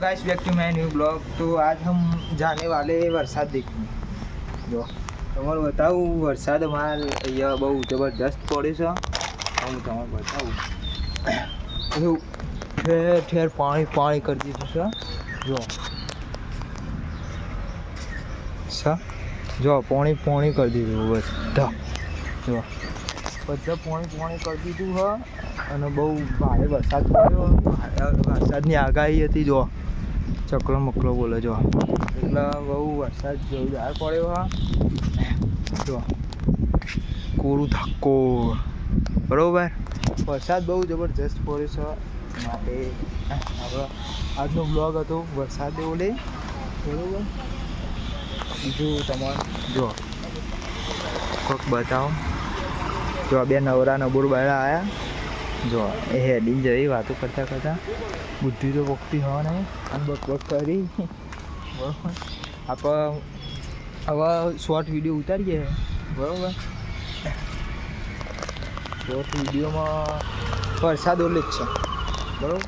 Guys back to my new blog. तो आज हम जाने वाले वरसाद देखने। जो તમારે બતાવું વરસાદ અમારે અહીંયા બહુ જબરદસ્ત પડે છે। હું તમારે બતાવું એવું ઠેર ઠેર પાણી પાણી કરી દીધું છે। જો પાણી પાણી કરી દીધું બધા। જો બધા પાણી પાણી કરી દીધું છે અને બહુ ભારે વરસાદ પડ્યો। વરસાદની આગાહી હતી। જો ચકલો મકલો બોલે। જો એટલે બહુ વરસાદ જોરદાર પડ્યો છે। જો કોરું ઠાકોર બરાબર વરસાદ બહુ જબરજસ્ત પડ્યો છે માટે હવે આજનો બ્લોગ હતો વરસાદ ઓલે બરાબર। બીજું તમારે જો કોઈક બતાવો। જો બે નવરા નબૂર બાળા આવ્યા। જો એ હેડીને જઈ વાતો કરતા કરતા બુદ્ધિ તો પોખતી હોય નહીં અને બક કરી બરાબર। આપણે હવે શોર્ટ વિડીયો ઉતારીએ બરાબર। શોર્ટ વિડીયોમાં વરસાદ ઓલે જ છે બરાબર।